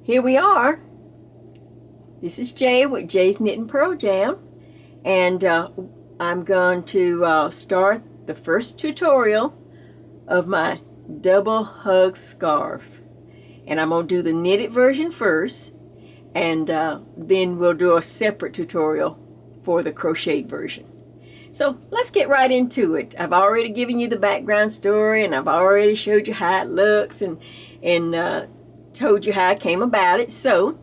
here we are. This is Jay with Jay's Knit and Purl Jam, and I'm going to start the first tutorial of my double hug scarf. And I'm going to do the knitted version first, and then we'll do a separate tutorial for the crocheted version. So let's get right into it. I've already given you the background story, and I've already showed you how it looks and told you how I came about it. So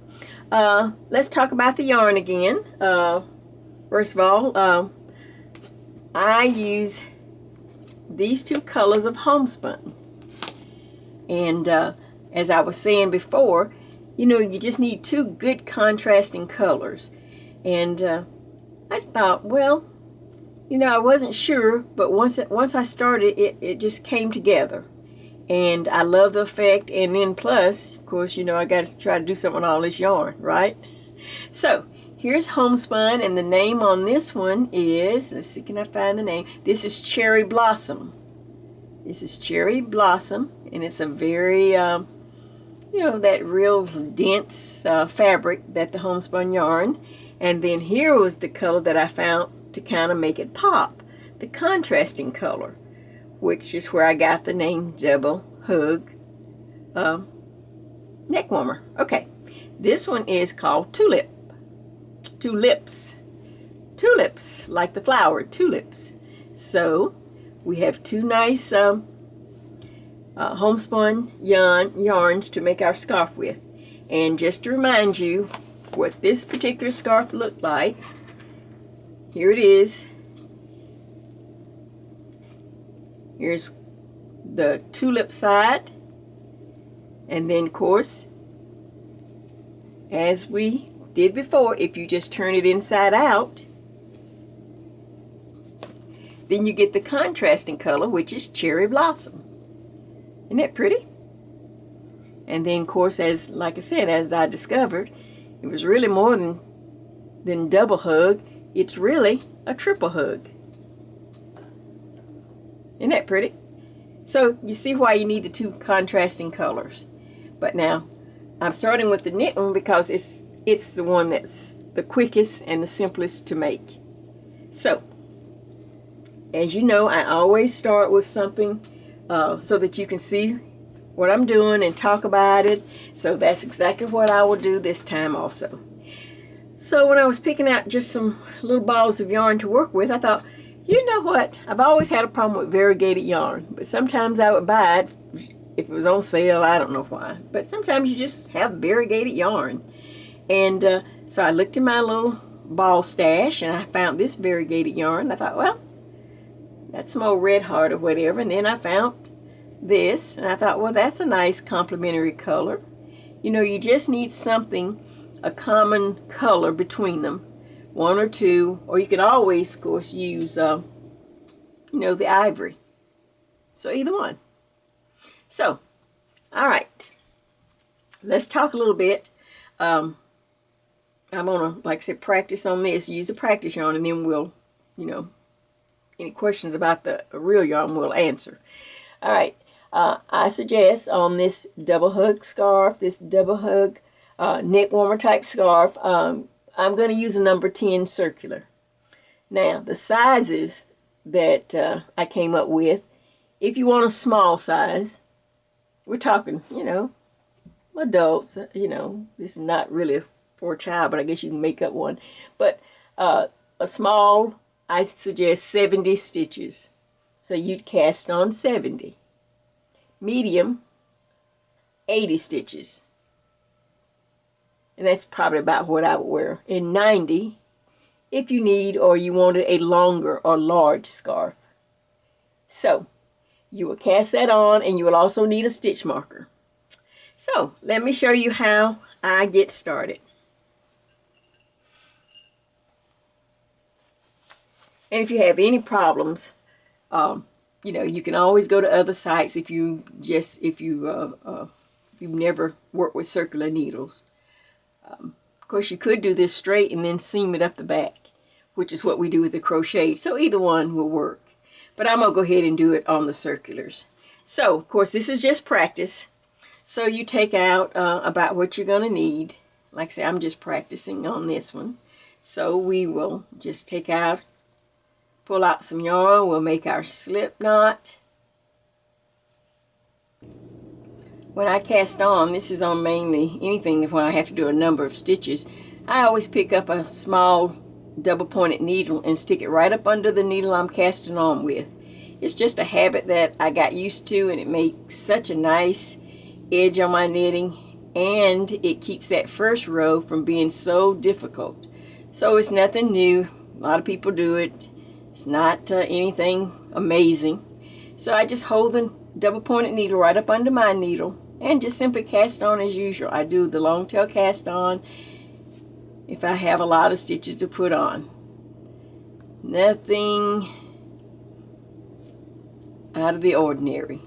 let's talk about the yarn again. First of all, I use these two colors of homespun. And as I was saying before, you know, you just need two good contrasting colors. And I thought, well, you know, I wasn't sure, but once I started, it just came together. And I love the effect. And then plus, of course, you know, I got to try to do something with all this yarn, right? So here's homespun, and the name on this one is, let's see, can I find the name? This is Cherry Blossom. This is Cherry Blossom, and it's a very, you know, that real dense fabric that the homespun yarn. And then here was the color that I found to kind of make it pop, the contrasting color, which is where I got the name Double Hug Neck Warmer. Okay, this one is called Tulip. Tulips. Tulips, like the flower, tulips. So we have two nice homespun yarns to make our scarf with. And just to remind you what this particular scarf looked like, here it is. Here's the tulip side, and then of course, as we did before, if you just turn it inside out, then you get the contrasting color, which is Cherry Blossom. Isn't that pretty? And then of course, as like I said, as I discovered, it was really more than double hug. It's really a triple hug. Isn't that pretty? So you see why you need the two contrasting colors. But now I'm starting with the knit one because it's the one that's the quickest and the simplest to make. So as you know, I always start with something so that you can see what I'm doing and talk about it. So that's exactly what I will do this time also. So when I was picking out just some little balls of yarn to work with, I thought, you know what? I've always had a problem with variegated yarn, but sometimes I would buy it if it was on sale. I don't know why, but sometimes you just have variegated yarn. And so I looked in my little ball stash, and I found this variegated yarn. I thought, well, that's some old Red Heart or whatever. And then I found this, and I thought, well, that's a nice complementary color. You know, you just need something, a common color between them, one or two, or you can always, of course, use, you know, the ivory. So either one. So, all right, let's talk a little bit. I'm gonna, like I said, practice on this, use the practice yarn, and then we'll, you know, any questions about the real yarn we'll answer. All right, I suggest on this double hug scarf, this double hug neck warmer type scarf, I'm going to use a number 10 circular. Now, the sizes that I came up with, if you want a small size, we're talking, you know, adults, you know, this is not really for a child, but I guess you can make up one. But a small, I suggest 70 stitches. So you'd cast on 70. Medium, 80 stitches. And that's probably about what I would wear. And 90 if you need or you wanted a longer or large scarf. So you will cast that on, and you will also need a stitch marker. So let me show you how I get started. And if you have any problems, you know, you can always go to other sites if you've never worked with circular needles. Of course, you could do this straight and then seam it up the back, which is what we do with the crochet. So either one will work. But I'm going to go ahead and do it on the circulars. So, of course, this is just practice. So you take out about what you're going to need. Like I say, I'm just practicing on this one. So we will just take out, pull out some yarn. We'll make our slip knot. When I cast on, this is on mainly anything when I have to do a number of stitches, I always pick up a small double pointed needle and stick it right up under the needle I'm casting on with. It's just a habit that I got used to, and it makes such a nice edge on my knitting, and it keeps that first row from being so difficult. So it's nothing new. A lot of people do it. It's not anything amazing. So I just hold the double pointed needle right up under my needle and just simply cast on as usual. I do the long tail cast on if I have a lot of stitches to put on. Nothing out of the ordinary.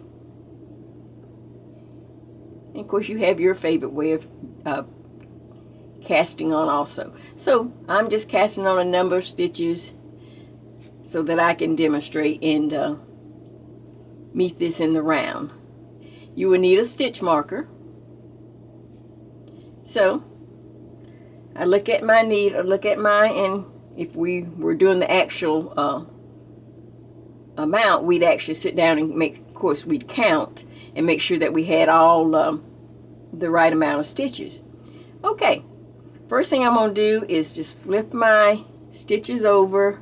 And of course you have your favorite way of casting on also. So I'm just casting on a number of stitches so that I can demonstrate and meet this in the round. You will need a stitch marker. So I look at my needle, and if we were doing the actual amount, we'd actually sit down and of course we'd count and make sure that we had all the right amount of stitches. Okay, first thing I'm going to do is just flip my stitches over,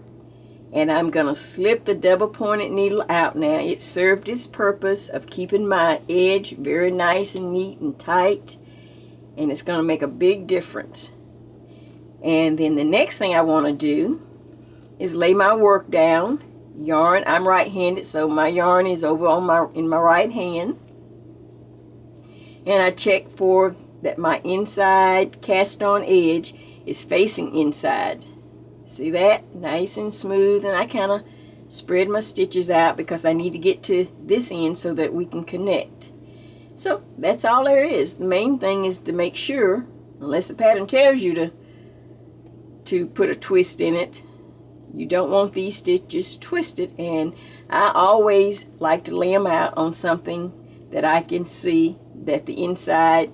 and I'm going to slip the double pointed needle out now. It served its purpose of keeping my edge very nice and neat and tight, and it's going to make a big difference. And then the next thing I want to do is lay my work down. Yarn, I'm right-handed, so my yarn is over on in my right hand. And I check for that my inside cast on edge is facing inside. See that? Nice and smooth, and I kind of spread my stitches out because I need to get to this end so that we can connect. So that's all there is. The main thing is to make sure, unless the pattern tells you to put a twist in it, you don't want these stitches twisted, and I always like to lay them out on something that I can see that the inside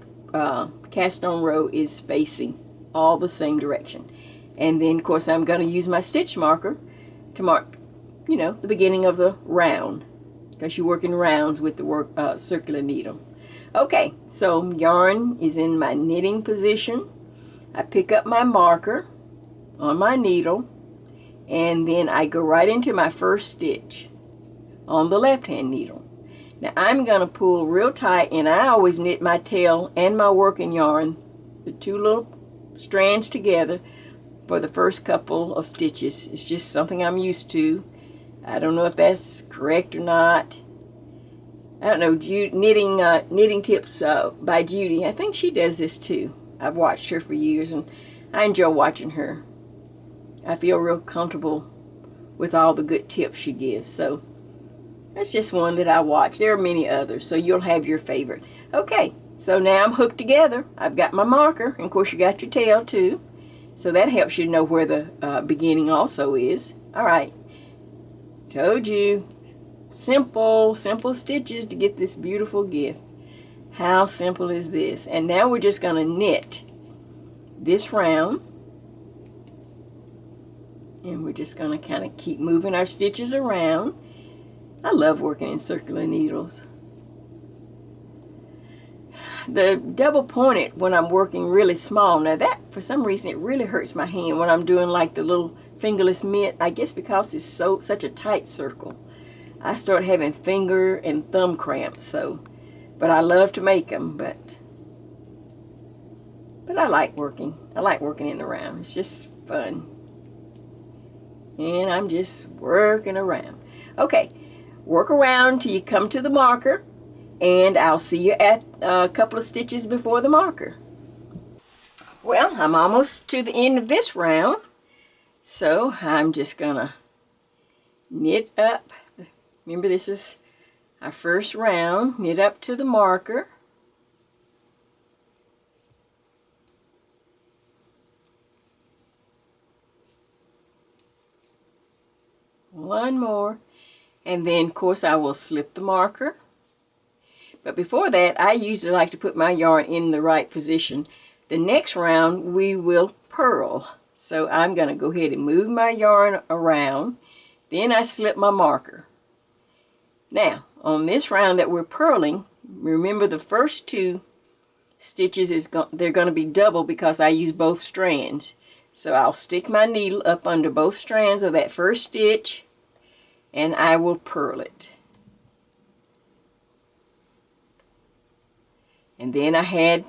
cast on row is facing all the same direction. And then of course I'm going to use my stitch marker to mark, you know, the beginning of the round, because you work in rounds with the circular needle. Okay, so yarn is in my knitting position. I pick up my marker on my needle, and then I go right into my first stitch on the left hand needle. Now I'm going to pull real tight, and I always knit my tail and my working yarn, the two little strands together, for the first couple of stitches. It's just something I'm used to. I don't know if that's correct or not. I don't know, knitting tips by Judy. I think she does this too. I've watched her for years, and I enjoy watching her. I feel real comfortable with all the good tips she gives. So that's just one that I watch. There are many others, so you'll have your favorite. Okay, so now I'm hooked together. I've got my marker, and of course you got your tail too. So that helps you know where the beginning also is. All right, told you. Simple stitches to get this beautiful gift. How simple is this? And now we're just going to knit this round. And we're just going to kind of keep moving our stitches around. I love working in circular needles. The double pointed, when I'm working really small, now that for some reason it really hurts my hand when I'm doing like the little fingerless mitt. I guess because it's such a tight circle. I start having finger and thumb cramps. But I love to make them. But I like working. I like working in the round. It's just fun. And I'm just working around. Okay, work around till you come to the marker, and I'll see you at a couple of stitches before the marker. Well, I'm almost to the end of this round, so I'm just gonna knit up. Remember, this is our first round. Knit up to the marker. One more, and then of course I will slip the marker. But before that, I usually like to put my yarn in the right position. The next round we will purl. So I'm going to go ahead and move my yarn around. Then I slip my marker. Now, on this round that we're purling, remember the first 2 stitches they're going to be double because I use both strands. So I'll stick my needle up under both strands of that first stitch and I will purl it. And then I had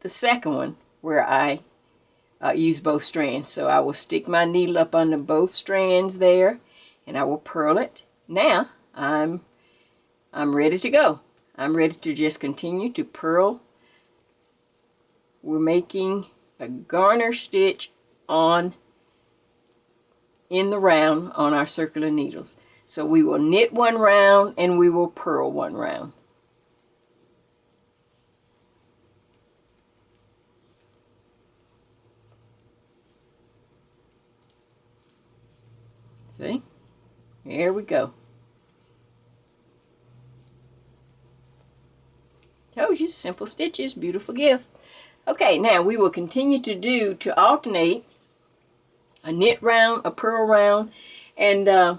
the second one where I use both strands. So I will stick my needle up under both strands there and I will purl it. Now I'm ready to go. I'm ready to just continue to purl. We're making a garter stitch in the round on our circular needles. So we will knit 1 round and we will purl 1 round. See? There we go. Told you, simple stitches, beautiful gift. Okay, now we will continue to alternate a knit round, a purl round, and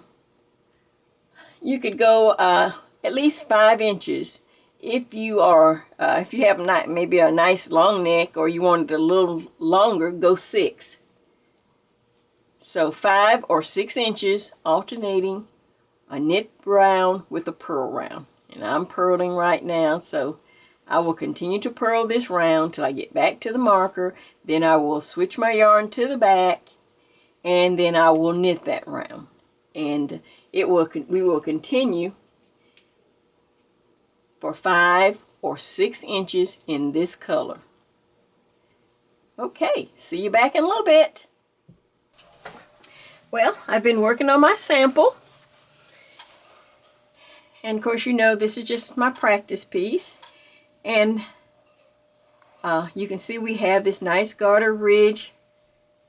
you could go at least 5 inches. If you have maybe a nice long neck or you want it a little longer, go 6. So 5 or 6 inches alternating a knit round with a purl round. And I'm purling right now, so I will continue to purl this round till I get back to the marker. Then I will switch my yarn to the back and then I will knit that round. And we will continue for 5 or 6 inches in this color. Okay, see you back in a little bit. Well, I've been working on my sample. And of course, you know, this is just my practice piece. And you can see we have this nice garter ridge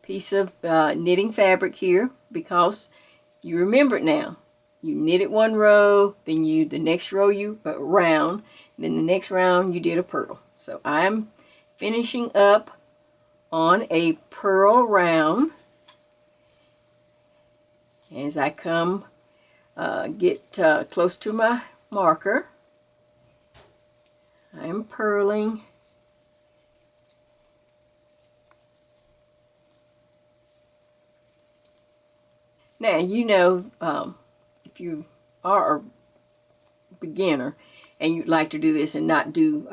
piece of knitting fabric here, because you remember it now. You knitted 1 row, then the next row you round, and then the next round you did a purl. So I'm finishing up on a purl round. As I come get close to my marker, I'm purling. Now, you know, if you are a beginner and you'd like to do this and not do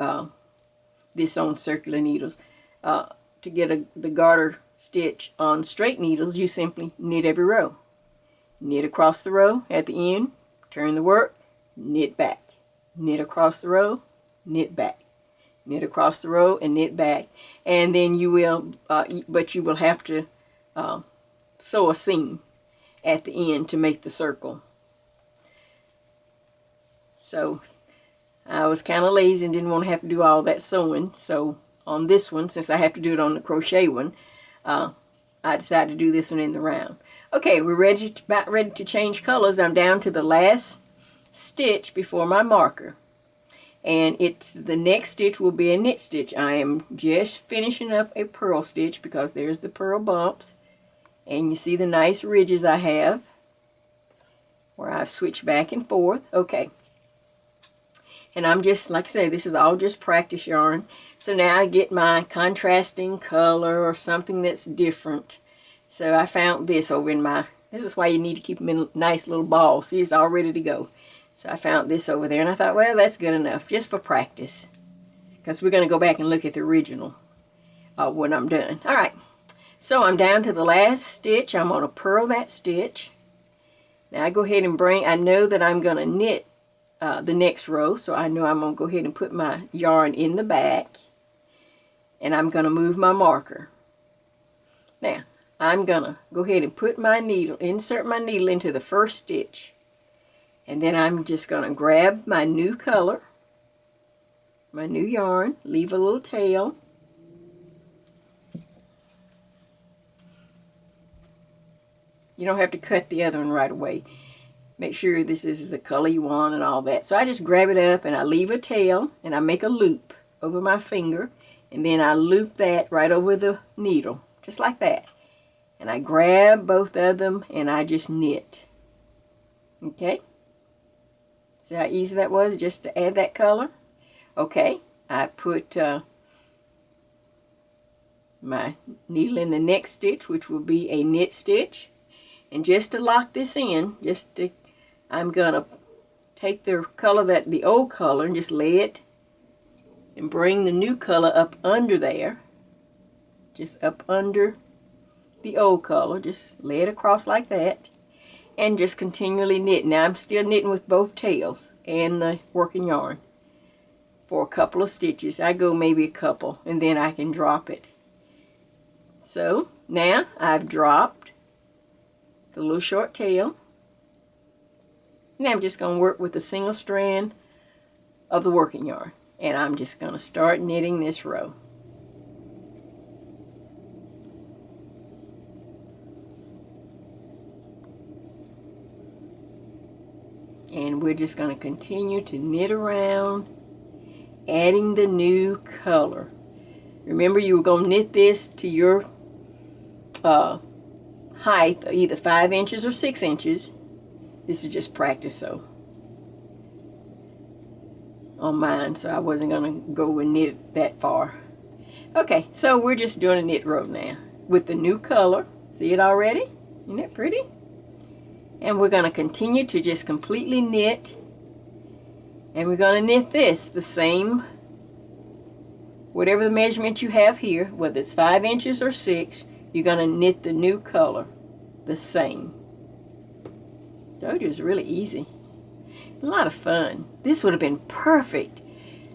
this on circular needles, to get the garter stitch on straight needles, you simply knit every row. Knit across the row at the end, turn the work, knit back. Knit across the row, knit back. Knit across the row and knit back. And then you will, but you will have to sew a seam at the end to make the circle. So I was kind of lazy and didn't want to have to do all that sewing. So on this one, since I have to do it on the crochet one, I decided to do this one in the round. Okay, we're about ready to change colors. I'm down to the last stitch before my marker. And the next stitch will be a knit stitch. I am just finishing up a purl stitch because there's the purl bumps. And you see the nice ridges I have where I've switched back and forth. Okay. And I'm just, like I say, this is all just practice yarn. So now I get my contrasting color or something that's different. So I found this over in this is why you need to keep them in a nice little ball. See, it's all ready to go. So I found this over there and I thought, well, that's good enough, just for practice. Because we're going to go back and look at the original when I'm done. All right, so I'm down to the last stitch. I'm going to purl that stitch. Now I go ahead and I know that I'm going to knit the next row, so I know I'm going to go ahead and put my yarn in the back. And I'm going to move my marker. Now, I'm going to go ahead and put my needle, insert my needle into the first stitch. And then I'm just going to grab my new color, my new yarn, leave a little tail. You don't have to cut the other one right away. make sure this is the color you want and all that. So I just grab it up and I leave a tail and I make a loop over my finger, and then I loop that right over the needle, just like that. And I grab both of them and I just knit. Okay? See how easy that was just to add that color? Okay, I put my needle in the next stitch, which will be a knit stitch. And just to lock this in, I'm gonna take the color, the old color, and just lay it and bring the new color up under there, just up under the old color. Just lay it across like that and just continually knit. Now I'm still knitting with both tails and the working yarn for a couple of stitches. I go maybe a couple and then I can drop it. So now I've dropped the little short tail. Now I'm just going to work with a single strand of the working yarn, and I'm just going to start knitting this row. And we're just going to continue to knit around, adding the new color. Remember, you were going to knit this to your height, either 5 inches or 6 inches. This is just practice, so on mine, so I wasn't going to go and knit that far. Okay, so we're just doing a knit row now with the new color. See it already? Isn't that pretty? And we're going to continue to just completely knit, and we're going to knit this the same, whatever the measurement you have here, whether it's 5 inches or 6, you're going to knit the new color the same. Told you it was really easy. A lot of fun. This would have been perfect.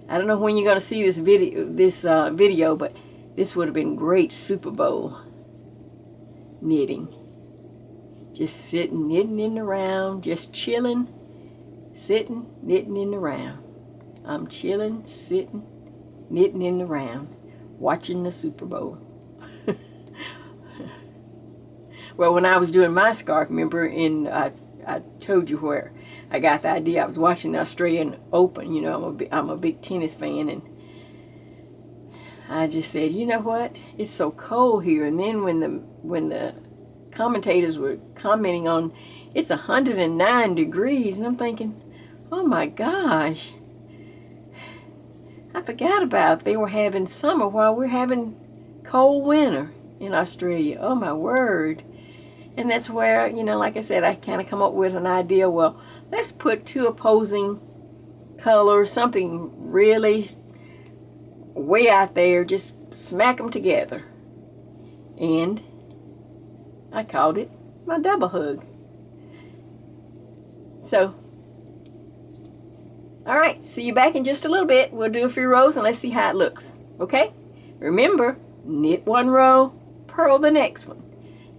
I don't know when you're going to see this video, but this would have been great Super Bowl knitting. Just sitting, knitting in the round, just chilling, sitting, knitting in the round. I'm chilling, sitting, knitting in the round, watching the Super Bowl. Well, when I was doing my scarf, remember, I told you where I got the idea. I was watching the Australian Open. You know, I'm a big tennis fan, and I just said, you know what? It's so cold here. And then when the commentators were commenting on, it's 109 degrees, and I'm thinking, oh my gosh, I forgot about they were having summer while we're having cold winter in Australia. Oh my word. And that's where, you know, like I said, I kind of come up with an idea. Well, let's put two opposing colors, something really way out there, just smack them together. And I called it my double hug. So, all right, see you back in just a little bit. We'll do a few rows and let's see how it looks. Remember, knit one row, purl the next one.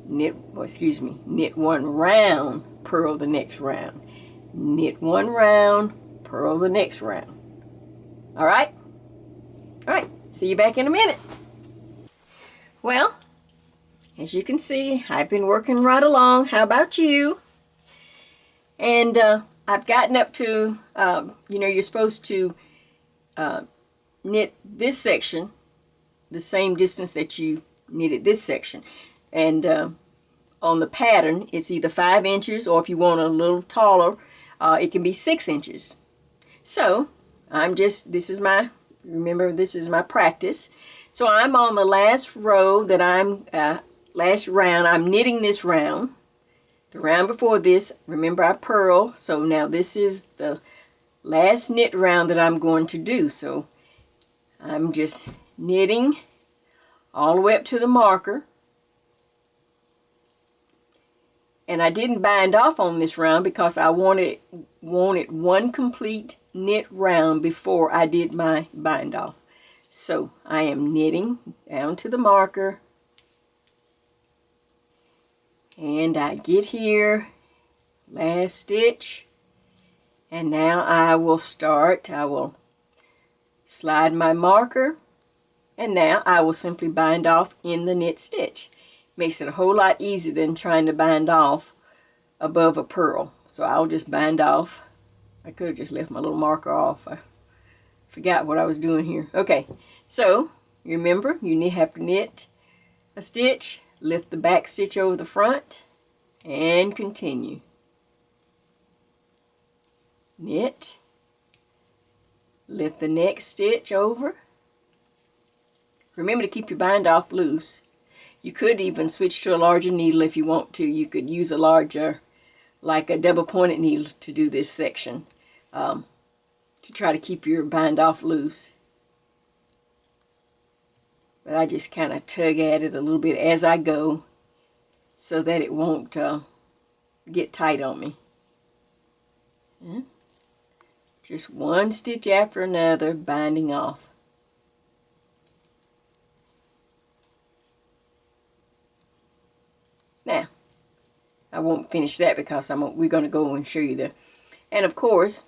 Knit one round, purl the next round. Knit one round, purl the next round. All right? All right, see you back in a minute. Well, as you can see, I've been working right along. How about you? And I've gotten up to, you know, you're supposed to knit this section the same distance that you knitted this section. And on the pattern, it's either 5 inches, or if you want a little taller, it can be 6 inches. So remember, this is my practice. So I'm on the last row that last round, I'm knitting this round. The round before this, remember, I purl. So now this is the last knit round that I'm going to do. So I'm just knitting all the way up to the marker. And I didn't bind off on this round because I wanted one complete knit round before I did my bind off. So I am knitting down to the marker, and I get here, last stitch, and now I will slide my marker, and now I will simply bind off in the knit stitch. Makes it a whole lot easier than trying to bind off above a purl. So I'll just bind off. I could have just left my little marker off. I forgot what I was doing here. Okay, so remember, you have to knit a stitch, lift the back stitch over the front, and continue. Knit, lift the next stitch over. Remember to keep your bind off loose. You could even switch to a larger needle if you want to. You could use a larger, like a double pointed needle to do this section, to try to keep your bind off loose. But I just kind of tug at it a little bit as I go so that it won't get tight on me. Just one stitch after another, binding off. Now, I won't finish that because we're going to go and show you the... And of course,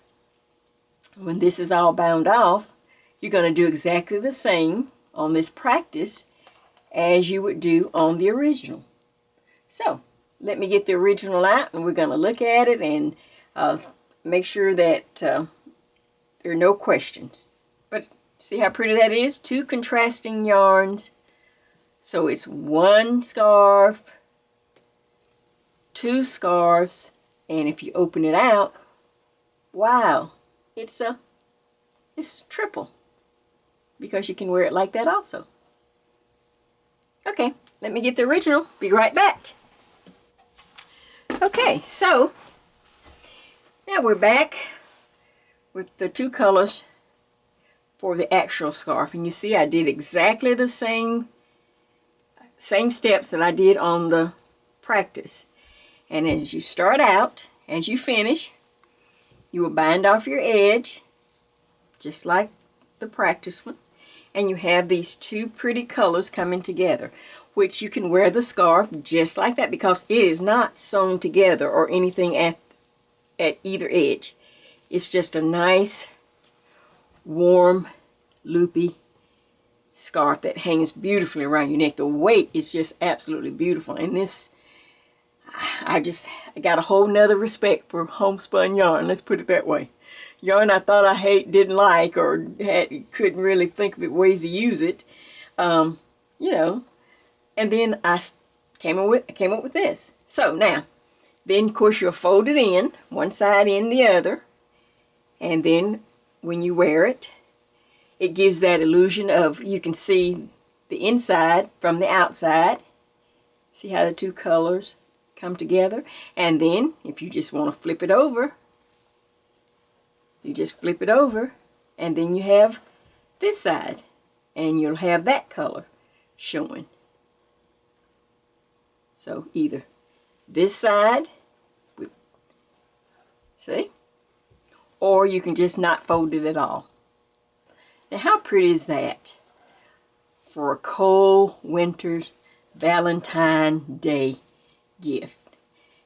when this is all bound off, you're going to do exactly the same on this practice as you would do on the original. So, let me get the original out and we're going to look at it and make sure that there are no questions. But see how pretty that is? 2 contrasting yarns. So it's 1 scarf, 2 scarves, and if you open it out, wow, it's triple, because you can wear it like that also. Okay, let me get the original. Be right back. Okay, so now we're back with the 2 colors for the actual scarf, and you see I did exactly the same steps that I did on the practice. And as you start out, as you finish, you will bind off your edge, just like the practice one. And you have these 2 pretty colors coming together, which you can wear the scarf just like that because it is not sewn together or anything at either edge. It's just a nice, warm, loopy scarf that hangs beautifully around your neck. The weight is just absolutely beautiful. And this, I got a whole nother respect for homespun yarn, let's put it that way. Yarn I thought I didn't like, or couldn't really think of ways to use it, you know. And then I came up with this. So now, then of course you'll fold it in, one side in the other, and then when you wear it, it gives that illusion of, you can see the inside from the outside. See how the 2 colors come together? And then if you just want to flip it over, you just flip it over, and then you have this side, and you'll have that color showing. So either this side, see, or you can just not fold it at all. Now how pretty is that for a cold winter's Valentine's Day gift?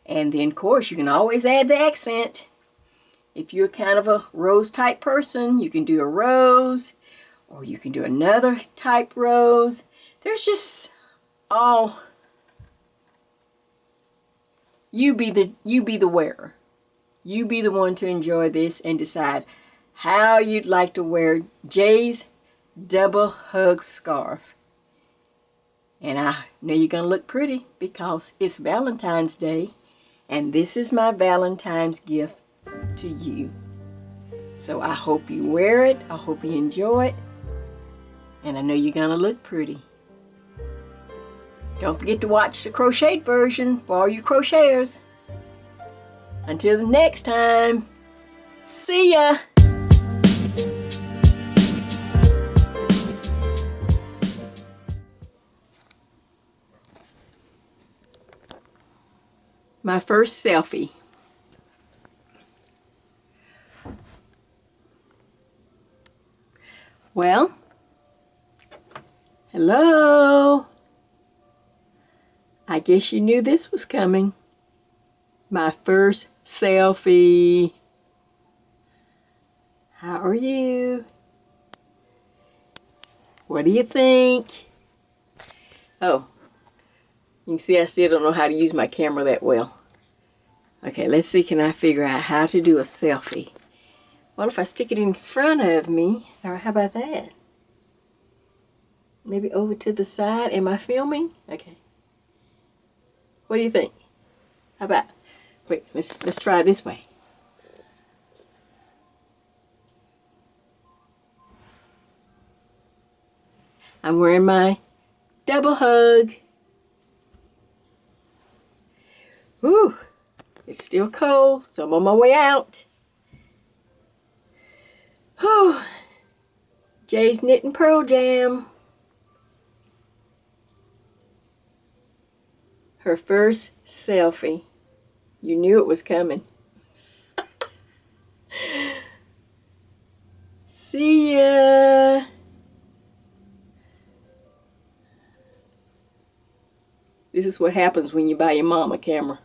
And then of course you can always add the accent. If you're kind of a rose type person, you can do a rose, or you can do another type rose. There's just all, you be the wearer. You be the one to enjoy this and decide how you'd like to wear Jay's double hug scarf. And I know you're going to look pretty because it's Valentine's Day, and this is my Valentine's gift to you. So I hope you wear it, I hope you enjoy it, and I know you're going to look pretty. Don't forget to watch the crocheted version for all you crocheters. Until the next time, see ya! My first selfie. Well, hello. I guess you knew this was coming. My first selfie. How are you? What do you think? Oh, you can see I still don't know how to use my camera that well. Okay, let's see, can I figure out how to do a selfie? Well, if I stick it in front of me, or how about that? Maybe over to the side. Am I filming? Okay. What do you think? How about? Wait, let's try this way. I'm wearing my double hug. Whew, it's still cold, so I'm on my way out. Whew. Jay's knitting Purl Jam. Her first selfie. You knew it was coming. See ya. This is what happens when you buy your mom a camera.